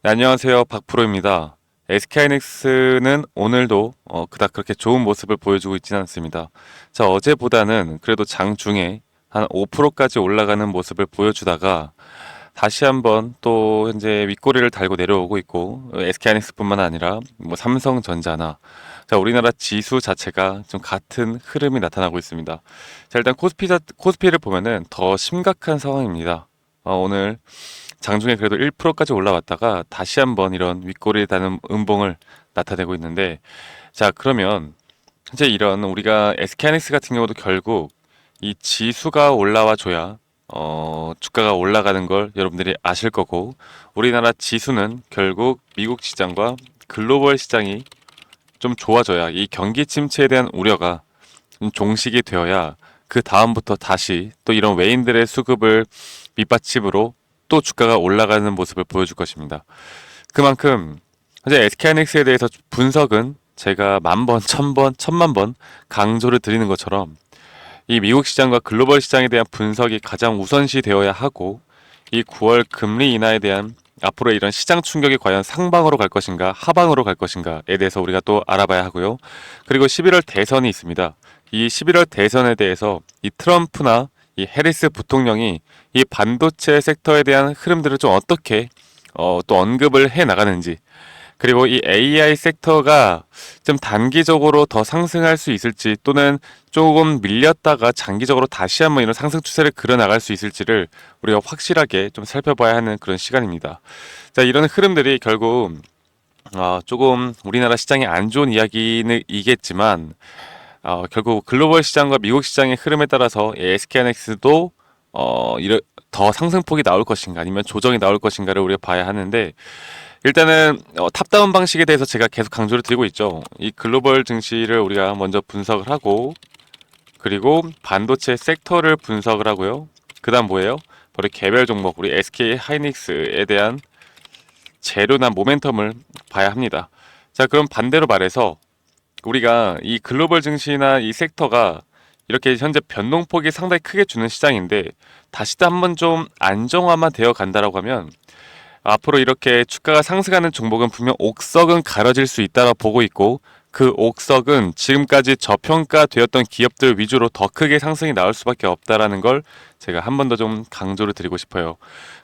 네, 안녕하세요. 박프로입니다. SK하이닉스는 오늘도 그닥 그렇게 좋은 모습을 보여주고 있지는 않습니다. 자, 어제보다는 그래도 장중에 한 5%까지 올라가는 모습을 보여주다가 다시 한번 또 현재 윗꼬리를 달고 내려오고 있고 SK하이닉스뿐만 아니라 뭐 삼성전자나 자, 우리나라 지수 자체가 좀 같은 흐름이 나타나고 있습니다. 자, 일단 코스피를 보면은 더 심각한 상황입니다. 오늘 장중에 그래도 1%까지 올라왔다가 다시 한번 이런 윗꼬리에 닿는 음봉을 나타내고 있는데, 자, 그러면 이제 이런 우리가 SK하이닉스 같은 경우도 결국 이 지수가 올라와 줘야 주가가 올라가는 걸 여러분들이 아실 거고, 우리나라 지수는 결국 미국 시장과 글로벌 시장이 좀 좋아져야 이 경기 침체에 대한 우려가 좀 종식이 되어야 그 다음부터 다시 또 이런 외인들의 수급을 밑받침으로 또 주가가 올라가는 모습을 보여줄 것입니다. 그만큼 현재 SK하이닉스에 대해서 분석은 제가 만 번, 천 번, 천만 번 강조를 드리는 것처럼 이 미국 시장과 글로벌 시장에 대한 분석이 가장 우선시 되어야 하고 이 9월 금리 인하에 대한 앞으로 이런 시장 충격이 과연 상방으로 갈 것인가 하방으로 갈 것인가에 대해서 우리가 또 알아봐야 하고요. 그리고 11월 대선이 있습니다. 이 11월 대선에 대해서 이 트럼프나 이 해리스 부통령이 이 반도체 섹터에 대한 흐름들을 좀 어떻게 또 언급을 해 나가는지, 그리고 이 AI 섹터가 좀 단기적으로 더 상승할 수 있을지 또는 조금 밀렸다가 장기적으로 다시 한번 이런 상승 추세를 그려 나갈 수 있을지를 우리가 확실하게 좀 살펴봐야 하는 그런 시간입니다. 자, 이런 흐름들이 결국 조금 우리나라 시장에 안 좋은 이야기는 이겠지만 결국 글로벌 시장과 미국 시장의 흐름에 따라서 SK하이닉스도 더 상승폭이 나올 것인가 아니면 조정이 나올 것인가를 우리가 봐야 하는데, 일단은 탑다운 방식에 대해서 제가 계속 강조를 드리고 있죠. 이 글로벌 증시를 우리가 먼저 분석을 하고, 그리고 반도체 섹터를 분석을 하고요. 그 다음 뭐예요? 바로 개별 종목 우리 SK 하이닉스에 대한 재료나 모멘텀을 봐야 합니다. 자, 그럼 반대로 말해서 우리가 이 글로벌 증시나 이 섹터가 이렇게 현재 변동폭이 상당히 크게 주는 시장인데 다시 또 한번 좀 안정화만 되어 간다라고 하면 앞으로 이렇게 주가가 상승하는 종목은 분명 옥석은 가려질 수 있다고 보고 있고, 그 옥석은 지금까지 저평가되었던 기업들 위주로 더 크게 상승이 나올 수밖에 없다라는 걸 제가 한 번 더 좀 강조를 드리고 싶어요.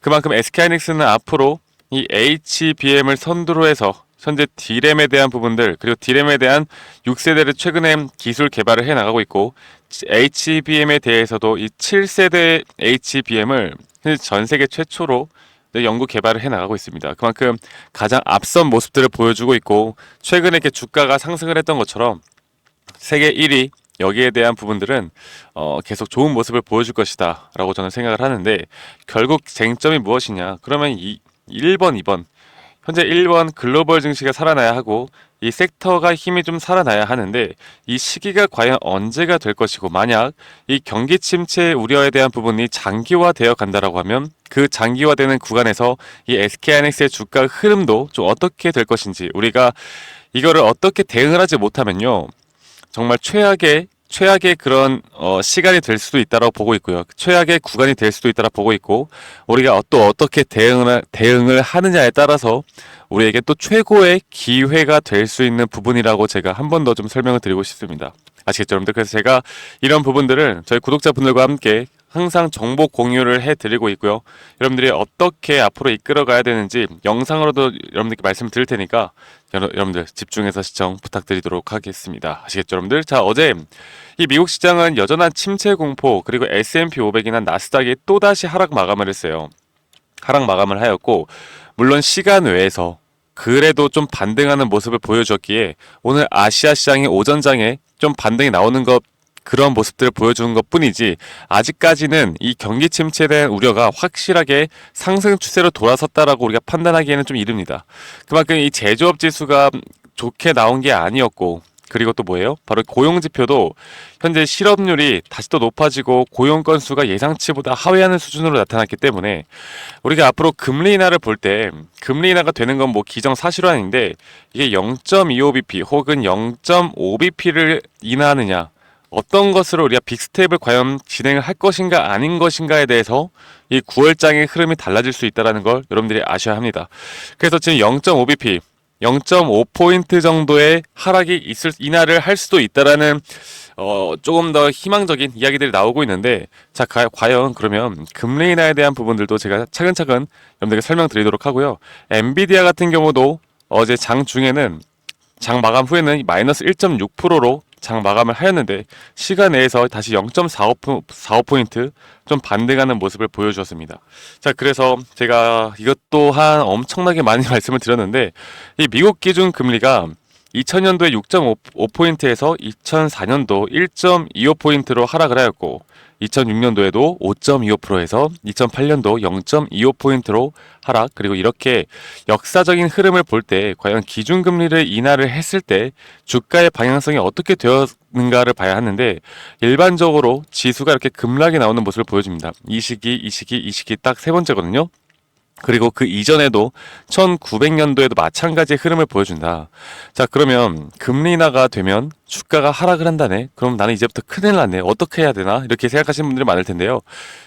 그만큼 SK하이닉스는 앞으로 이 HBM을 선두로 해서 현재 D램에 대한 부분들, 그리고 D램에 대한 6세대를 최근에 기술 개발을 해 나가고 있고, HBM에 대해서도 이 7세대 HBM을 전 세계 최초로 연구 개발을 해 나가고 있습니다. 그만큼 가장 앞선 모습들을 보여주고 있고, 최근에 이렇게 주가가 상승을 했던 것처럼 세계 1위 여기에 대한 부분들은 계속 좋은 모습을 보여줄 것이다라고 저는 생각을 하는데, 결국 쟁점이 무엇이냐? 그러면 1번, 2번 현재 1번 글로벌 증시가 살아나야 하고 이 섹터가 힘이 좀 살아나야 하는데, 이 시기가 과연 언제가 될 것이고, 만약 이 경기 침체 우려에 대한 부분이 장기화되어 간다라고 하면 그 장기화되는 구간에서 이 SK하이닉스의 주가 흐름도 좀 어떻게 될 것인지, 우리가 이거를 어떻게 대응을 하지 못하면요 정말 최악의 그런 시간이 될 수도 있다고 보고 있고요. 최악의 구간이 될 수도 있다고 보고 있고, 우리가 또 어떻게 대응을 하느냐에 따라서 우리에게 또 최고의 기회가 될 수 있는 부분이라고 제가 한 번 더 좀 설명을 드리고 싶습니다. 아시겠죠, 여러분들? 그래서 제가 이런 부분들을 저희 구독자분들과 함께 항상 정보 공유를 해드리고 있고요. 여러분들이 어떻게 앞으로 이끌어가야 되는지 영상으로도 여러분들께 말씀을 드릴 테니까 여러분들 집중해서 시청 부탁드리도록 하겠습니다. 아시겠죠, 여러분들? 자, 어제 이 미국 시장은 여전한 침체 공포, 그리고 S&P 500이나 나스닥이 또다시 하락 마감을 했어요. 하락 마감을 하였고, 물론 시간 외에서 그래도 좀 반등하는 모습을 보여줬기에 오늘 아시아 시장의 오전장에 좀 반등이 나오는 것, 그런 모습들을 보여주는 것 뿐이지, 아직까지는 이 경기 침체에 대한 우려가 확실하게 상승 추세로 돌아섰다라고 우리가 판단하기에는 좀 이릅니다. 그만큼 이 제조업 지수가 좋게 나온 게 아니었고, 그리고 또 뭐예요? 바로 고용 지표도 현재 실업률이 다시 또 높아지고 고용 건수가 예상치보다 하회하는 수준으로 나타났기 때문에 우리가 앞으로 금리 인하를 볼 때 금리 인하가 되는 건 뭐 기정사실화인데, 이게 0.25bp 혹은 0.5bp를 인하하느냐 어떤 것으로 우리가 빅스텝을 과연 진행을 할 것인가 아닌 것인가에 대해서 이 9월장의 흐름이 달라질 수 있다는 걸 여러분들이 아셔야 합니다. 그래서 지금 0.5bp 0.5포인트 정도의 하락이 인하를 할 수도 있다라는 조금 더 희망적인 이야기들이 나오고 있는데, 자, 과연 그러면 금리 인하에 대한 부분들도 제가 차근차근 여러분들에게 설명드리도록 하고요. 엔비디아 같은 경우도 어제 장 중에는 장 마감 후에는 마이너스 1.6%로 장 마감을 하였는데, 시간 내에서 다시 0.45포인트 좀 반등하는 모습을 보여주었습니다. 자, 그래서 제가 이것 또한 엄청나게 많이 말씀을 드렸는데, 이 미국 기준 금리가 2000년도에 6.5포인트에서 2004년도 1.25포인트로 하락을 하였고, 2006년도에도 5.25%에서 2008년도 0.25포인트로 하락, 그리고 이렇게 역사적인 흐름을 볼 때 과연 기준금리를 인하를 했을 때 주가의 방향성이 어떻게 되었는가를 봐야 하는데, 일반적으로 지수가 이렇게 급락이 나오는 모습을 보여줍니다. 이 시기 딱 세 번째거든요. 그리고 그 이전에도 1900년도에도 마찬가지의 흐름을 보여준다. 자, 그러면 금리 인하가 되면 주가가 하락을 한다네. 그럼 나는 이제부터 큰일 났네. 어떻게 해야 되나? 이렇게 생각하시는 분들이 많을 텐데요.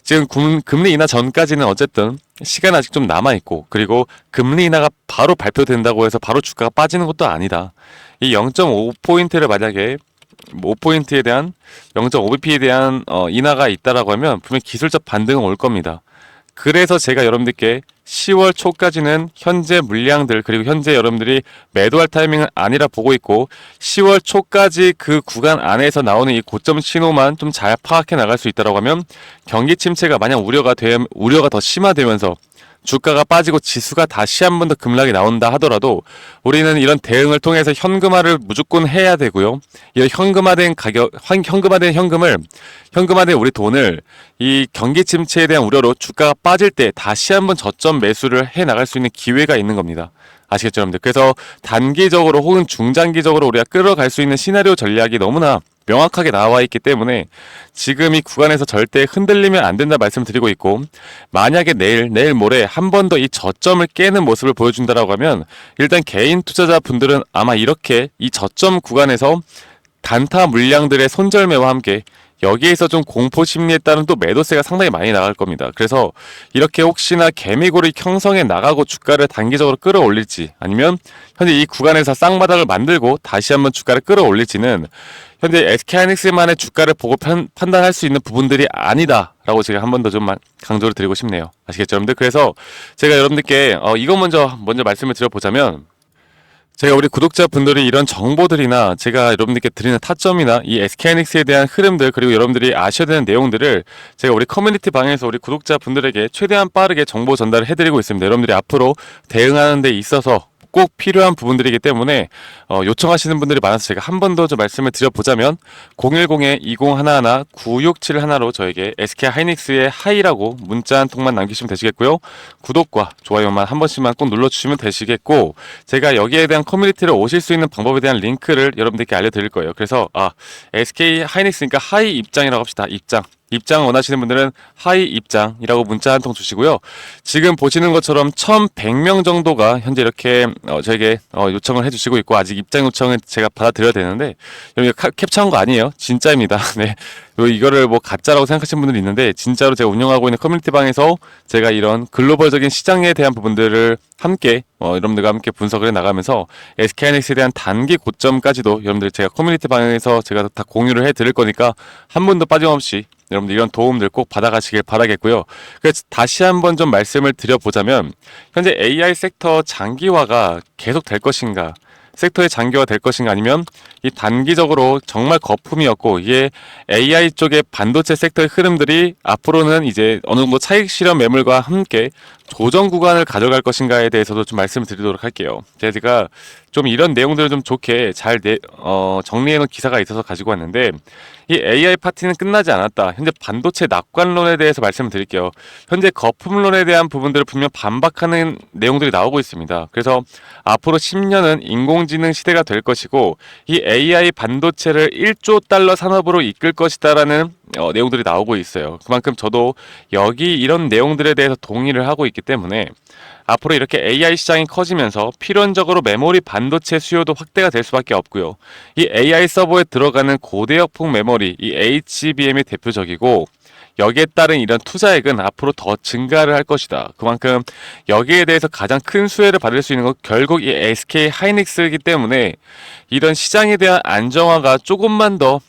지금 금리 인하 전까지는 어쨌든 시간 아직 좀 남아있고, 그리고 금리 인하가 바로 발표된다고 해서 바로 주가가 빠지는 것도 아니다. 이 0.5포인트를 만약에 5포인트에 대한 0.5bp에 대한 인하가 있다라고 하면 분명히 기술적 반등은 올 겁니다. 그래서 제가 여러분들께 10월 초까지는 현재 물량들, 그리고 현재 여러분들이 매도할 타이밍은 아니라 보고 있고, 10월 초까지 그 구간 안에서 나오는 이 고점 신호만 좀 잘 파악해 나갈 수 있다고 하면, 경기 침체가 만약 우려가 더 심화되면서 주가가 빠지고 지수가 다시 한 번 더 급락이 나온다 하더라도 우리는 이런 대응을 통해서 현금화를 무조건 해야 되고요. 이런 현금화된 현금화된 우리 돈을 이 경기 침체에 대한 우려로 주가가 빠질 때 다시 한번 저점 매수를 해 나갈 수 있는 기회가 있는 겁니다. 아시겠죠, 여러분들? 그래서 단기적으로 혹은 중장기적으로 우리가 끌어갈 수 있는 시나리오 전략이 너무나 명확하게 나와 있기 때문에 지금 이 구간에서 절대 흔들리면 안 된다 말씀드리고 있고, 만약에 내일 모레 한 번 더 이 저점을 깨는 모습을 보여준다라고 하면, 일단 개인 투자자분들은 아마 이렇게 이 저점 구간에서 단타 물량들의 손절매와 함께 여기에서 좀 공포 심리에 따른 또 매도세가 상당히 많이 나갈 겁니다. 그래서 이렇게 혹시나 개미골이 형성해 나가고 주가를 단기적으로 끌어올릴지, 아니면 현재 이 구간에서 쌍바닥을 만들고 다시 한번 주가를 끌어올릴지는 현재 SK하이닉스만의 주가를 보고 판단할 수 있는 부분들이 아니다라고 제가 한 번 더 좀 강조를 드리고 싶네요. 아시겠죠, 여러분들? 그래서 제가 여러분들께 이거 먼저 말씀을 드려보자면, 제가 우리 구독자분들이 이런 정보들이나 제가 여러분들께 드리는 타점이나 이 SK하이닉스에 대한 흐름들, 그리고 여러분들이 아셔야 되는 내용들을 제가 우리 커뮤니티 방에서 우리 구독자분들에게 최대한 빠르게 정보 전달을 해드리고 있습니다. 여러분들이 앞으로 대응하는 데 있어서 꼭 필요한 부분들이기 때문에 요청하시는 분들이 많아서 제가 한 번 더 좀 말씀을 드려보자면, 010-2011-9671로 저에게 SK하이닉스의 하이라고 문자 한 통만 남기시면 되시겠고요. 구독과 좋아요만 한 번씩만 꼭 눌러주시면 되시겠고, 제가 여기에 대한 커뮤니티를 오실 수 있는 방법에 대한 링크를 여러분들께 알려드릴 거예요. 그래서 SK하이닉스니까 하이 입장이라고 합시다. 입장 원하시는 분들은 하이 입장이라고 문자 한 통 주시고요. 지금 보시는 것처럼 1100명 정도가 현재 이렇게 저에게 요청을 해주시고 있고, 아직 입장 요청은 제가 받아들여야 되는데, 여기 캡처한 거 아니에요. 진짜입니다. 네. 이거를 뭐 가짜라고 생각하시는 분들이 있는데, 진짜로 제가 운영하고 있는 커뮤니티 방에서 제가 이런 글로벌적인 시장에 대한 부분들을 함께 여러분들과 함께 분석을 해 나가면서 SK하이닉스에 대한 단기 고점까지도 여러분들 제가 커뮤니티 방에서 제가 다 공유를 해 드릴 거니까 한 번도 빠짐없이 여러분들 이런 도움들 꼭 받아가시길 바라겠고요. 그래서 다시 한번 좀 말씀을 드려보자면, 현재 AI 섹터 장기화가 계속 될 것인가, 섹터의 장기화 될 것인가, 아니면 이 단기적으로 정말 거품이었고 이게 AI 쪽의 반도체 섹터의 흐름들이 앞으로는 이제 어느 정도 차익 실현 매물과 함께 조정 구간을 가져갈 것인가에 대해서도 좀 말씀을 드리도록 할게요. 제가 좀 이런 내용들을 좀 좋게 잘 정리해 놓은 기사가 있어서 가지고 왔는데, 이 AI 파티는 끝나지 않았다. 현재 반도체 낙관론에 대해서 말씀을 드릴게요. 현재 거품론에 대한 부분들을 분명 반박하는 내용들이 나오고 있습니다. 그래서 앞으로 10년은 인공지능 시대가 될 것이고, 이 AI 반도체를 1조 달러 산업으로 이끌 것이다라는 내용들이 나오고 있어요. 그만큼 저도 여기 이런 내용들에 대해서 동의를 하고 있기 때문에 앞으로 이렇게 AI 시장이 커지면서 필연적으로 메모리 반도체 수요도 확대가 될 수밖에 없고요. 이 AI 서버에 들어가는 고대역폭 메모리, 이 HBM이 대표적이고 여기에 따른 이런 투자액은 앞으로 더 증가를 할 것이다. 그만큼 여기에 대해서 가장 큰 수혜를 받을 수 있는 건 결국 이 SK 하이닉스이기 때문에 이런 시장에 대한 안정화가 조금만 더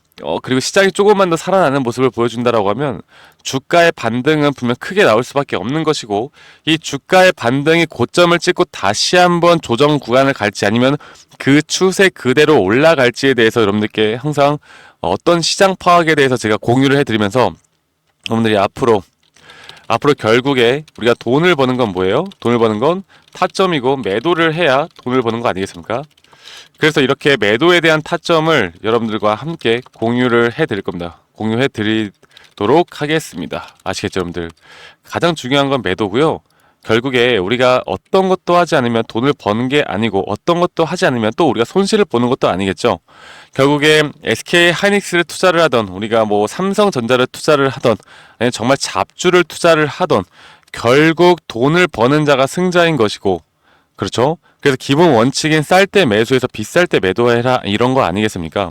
그리고 시장이 조금만 더 살아나는 모습을 보여준다라고 하면 주가의 반등은 분명 크게 나올 수밖에 없는 것이고 이 주가의 반등이 고점을 찍고 다시 한번 조정 구간을 갈지 아니면 그 추세 그대로 올라갈지에 대해서 여러분들께 항상 어떤 시장 파악에 대해서 제가 공유를 해드리면서 여러분들이 앞으로 결국에 우리가 돈을 버는 건 뭐예요? 돈을 버는 건 타점이고 매도를 해야 돈을 버는 거 아니겠습니까? 그래서 이렇게 매도에 대한 타점을 여러분들과 함께 공유를 해드릴 겁니다. 공유해 드리도록 하겠습니다. 아시겠죠, 여러분들? 가장 중요한 건 매도고요. 결국에 우리가 어떤 것도 하지 않으면 돈을 버는 게 아니고 어떤 것도 하지 않으면 또 우리가 손실을 보는 것도 아니겠죠. 결국에 SK 하이닉스를 투자를 하던 우리가 뭐 삼성전자를 투자를 하던 아니면 정말 잡주를 투자를 하던 결국 돈을 버는 자가 승자인 것이고 그렇죠? 그래서 기본 원칙인 쌀 때 매수해서 비쌀 때 매도해라 이런 거 아니겠습니까?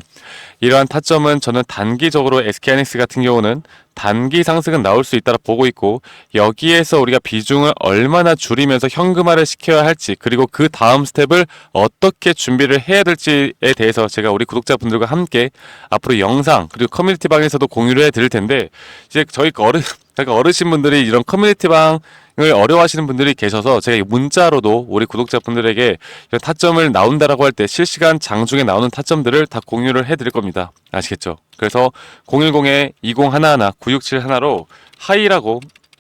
이러한 타점은 저는 단기적으로 SK하이닉스 같은 경우는 단기 상승은 나올 수 있다고 보고 있고 여기에서 우리가 비중을 얼마나 줄이면서 현금화를 시켜야 할지 그리고 그 다음 스텝을 어떻게 준비를 해야 될지에 대해서 제가 우리 구독자분들과 함께 앞으로 영상 그리고 커뮤니티 방에서도 공유를 해드릴 텐데 이제 저희 어르신분들이 이런 커뮤니티 방을 어려워하시는 분들이 계셔서 제가 문자로도 우리 구독자분들에게 이런 타점을 나온다라고 할 때 실시간 장중에 나오는 타점들을 다 공유를 해드릴 겁니다. 아시겠죠? 그래서 010-2011-9671로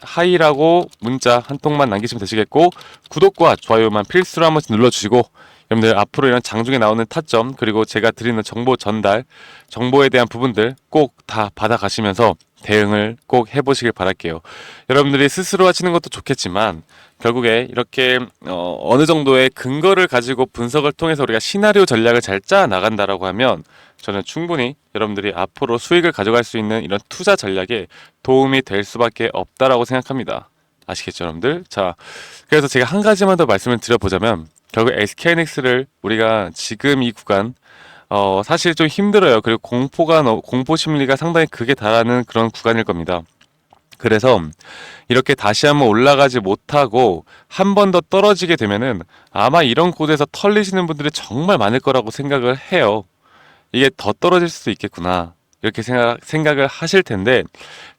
하이라고 문자 한 통만 남기시면 되시겠고 구독과 좋아요만 필수로 한 번씩 눌러주시고 여러분들 앞으로 이런 장중에 나오는 타점 그리고 제가 드리는 정보 전달 정보에 대한 부분들 꼭 다 받아가시면서 대응을 꼭 해보시길 바랄게요. 여러분들이 스스로 하시는 것도 좋겠지만 결국에 이렇게 어느 정도의 근거를 가지고 분석을 통해서 우리가 시나리오 전략을 잘 짜 나간다라고 하면 저는 충분히 여러분들이 앞으로 수익을 가져갈 수 있는 이런 투자 전략에 도움이 될 수밖에 없다라고 생각합니다. 아시겠죠, 여러분들? 자, 그래서 제가 한 가지만 더 말씀을 드려보자면 결국 SK하이닉스를 우리가 지금 이 구간 사실 좀 힘들어요. 그리고 공포 심리가 상당히 극에 달하는 그런 구간일 겁니다. 그래서 이렇게 다시 한번 올라가지 못하고 한 번 더 떨어지게 되면은 아마 이런 곳에서 털리시는 분들이 정말 많을 거라고 생각을 해요. 이게 더 떨어질 수도 있겠구나. 이렇게 생각을 하실 텐데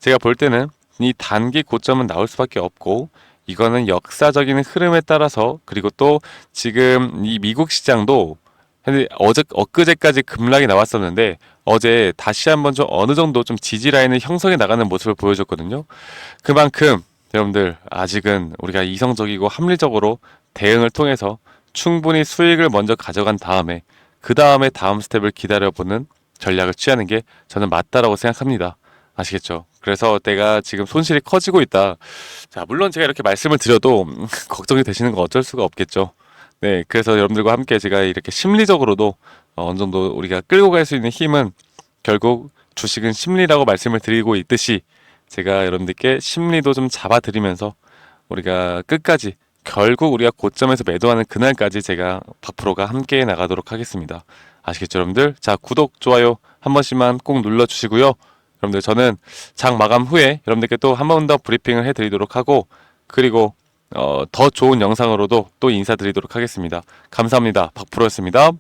제가 볼 때는 이 단기 고점은 나올 수밖에 없고 이거는 역사적인 흐름에 따라서 그리고 또 지금 이 미국 시장도 엊그제까지 급락이 나왔었는데 어제 다시 한번 좀 어느 정도 좀 지지 라인을 형성해 나가는 모습을 보여줬거든요. 그만큼 여러분들 아직은 우리가 이성적이고 합리적으로 대응을 통해서 충분히 수익을 먼저 가져간 다음에 그 다음에 다음 스텝을 기다려보는 전략을 취하는 게 저는 맞다라고 생각합니다. 아시겠죠? 그래서 내가 지금 손실이 커지고 있다. 자, 물론 제가 이렇게 말씀을 드려도 걱정이 되시는 건 어쩔 수가 없겠죠. 네, 그래서 여러분들과 함께 제가 이렇게 심리적으로도 어느 정도 우리가 끌고 갈 수 있는 힘은 결국 주식은 심리라고 말씀을 드리고 있듯이 제가 여러분들께 심리도 좀 잡아드리면서 우리가 끝까지 결국 우리가 고점에서 매도하는 그날까지 제가 박프로가 함께 나가도록 하겠습니다. 아시겠죠, 여러분들? 자, 구독, 좋아요 한 번씩만 꼭 눌러주시고요. 여러분들 저는 장 마감 후에 여러분들께 또 한 번 더 브리핑을 해드리도록 하고 그리고 더 좋은 영상으로도 또 인사드리도록 하겠습니다. 감사합니다. 박프로였습니다.